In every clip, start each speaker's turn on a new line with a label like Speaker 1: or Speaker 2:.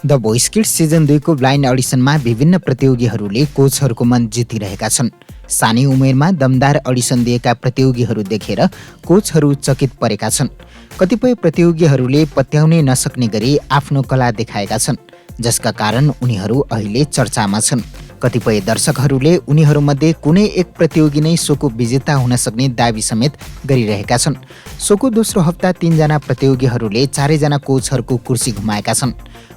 Speaker 1: The voice kids season 2 को blind अडिसनमा विभिन्न प्रतियोगीहरूले कोचहरूको मन जितिरहेका छन्। सानै उमेरमा दमदार अडिसन दिएका प्रतियोगीहरू देखेर कोचहरू चकित परेका छन्। कतिपय प्रतियोगीहरूले पत्याउनै नसक्ने गरी आफ्नो कला देखाएका छन्, जसका कारण उनीहरू अहिले चर्चामा छन्। कतिपय दर्शकहरूले उनीहरूमध्ये कुनै एक प्रतियोगी नै सोको विजेता हुन सक्ने दाबी समेत गरिरहेका छन्। सोको दोस्रो हप्ता 3 जना प्रतियोगीहरूले 4 जना कोचहरूको कुर्सी घुमाएका छन्।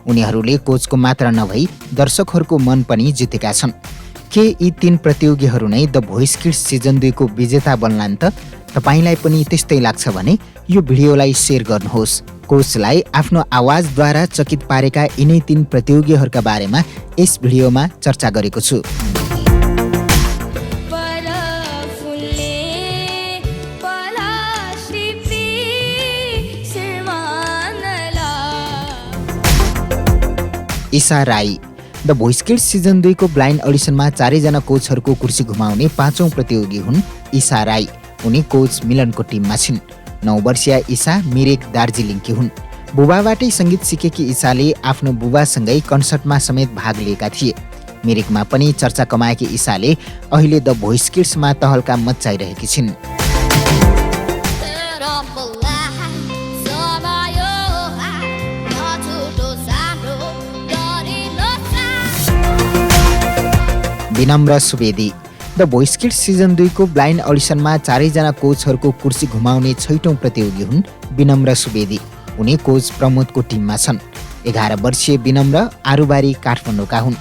Speaker 1: उनीहरूले कोचको मात्र नभई दर्शकहरूको मन पनि जितेका छन्। के यी 3 प्रतियोगीहरू नै द भोइस किड्स सिजन 2 को विजेता बन्लान् त? तपाईलाई पनि त्यस्तै लाग्छ भने यो भिडियोलाई शेयर गर्नुहोस्। कोचलाई आफ्नो आवाजद्वारा चकित पारेका यिनै 3 प्रतियोगीहरूका बारेमा यस भिडियोमा चर्चा गरेको छु। Isha Rai the voice kids season 2 को ब्लाइन्ड अडिसनमा 4 जना कोचहरूको कुर्सी घुमाउने 5औं प्रतियोगी हुन् ईशा राई। उनी कोच मिलनको टिममा छिन्। 9 वर्षीय ईशा मिरिक दार्जिलिङकी हुन्। बुबाबाटै सङ्गीत सिकेकी ईशाले आफ्नो बुबासँगै कन्सर्टमा समेत भाग लिएका थिए। मिरिकमा पनि चर्चा कमाएकी ईशाले अहिले द भोइस किड्समा तहल्का मच्चाइरहेकी छिन्। विनम्र Subedi the voice kids season 2 को ब्लाइन्ड अडिसनमा 4 जना कोचहरूको कुर्सी घुमाउने 6औं प्रतियोगी हुन् विनम्र सुवेदी। उनी कोच प्रमोदको टिममा छन्। 11 वर्षीय विनम्र आरुबारी काठमाडौँका हुन्।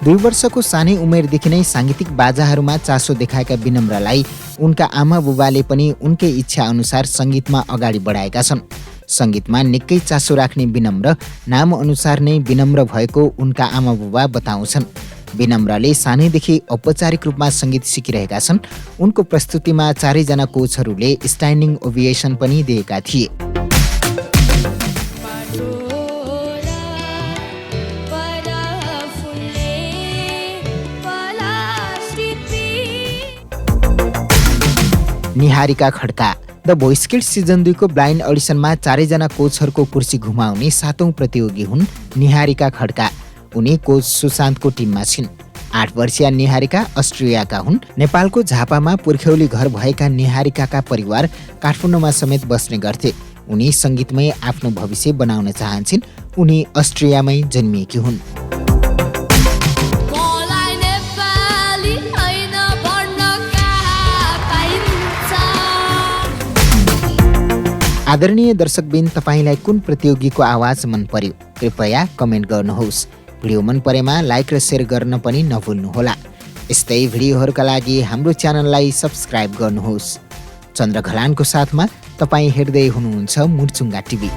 Speaker 1: 2 वर्षको सानै उमेरदेखि नै साङ्गीतिक बाजाहरूमा चासो देखाएका विनम्रलाई उनका आमा बुबाले पनि उनकै इच्छा अनुसार सङ्गीतमा अगाडि बढाएका छन्। सङ्गीतमा निकै चासो राख्ने विनम्र नाम अनुसार नै विनम्र भएको उनका आमा बुबा बताउँछन्। विनम्रले सानैदेखि औपचारिक रूपमा सङ्गीत सिकिरहेका छन्। उनको प्रस्तुतिमा 4 जना कोचहरूले स्ट्यान्डिङ ओभिएसन पनि दिएका थिए। Niharika Khadka the voice kids season 2 को ब्लाइन्ड अडिसनमा 4 जना कोचहरूको कुर्सी घुमाउने 7औं प्रतियोगी हुन् निहारिका खड्का। उनी कोच सुशान्तको टिममा छिन्। 8 वर्षीय निहारिका अस्ट्रेलियाका हुन्। नेपालको झापामा पुर्ख्यौली घर भएका निहारिकाका परिवार काठमाडौँमा समेत बस्ने गर्थे। उनी सङ्गीतमै आफ्नो भविष्य बनाउन चाहन्छन्। उनी अस्ट्रेलियामै जन्मिएकी हुन्। आदरणीय दर्शकबिन, तपाईलाई कुन प्रतियोगीको आवाज मन पर्यो? कृपया कमेन्ट गर्नुहोस्। भिडियो मन परेमा लाइक र शेयर गर्न पनि नभुल्नुहोला। यस्तै भिडियोहरूका लागि हाम्रो च्यानललाई सब्स्क्राइब गर्नुहोस्। चन्द्र घलानको साथमा तपाईँ हेर्दै हुनुहुन्छ मुर्चुङ्गा टिभी।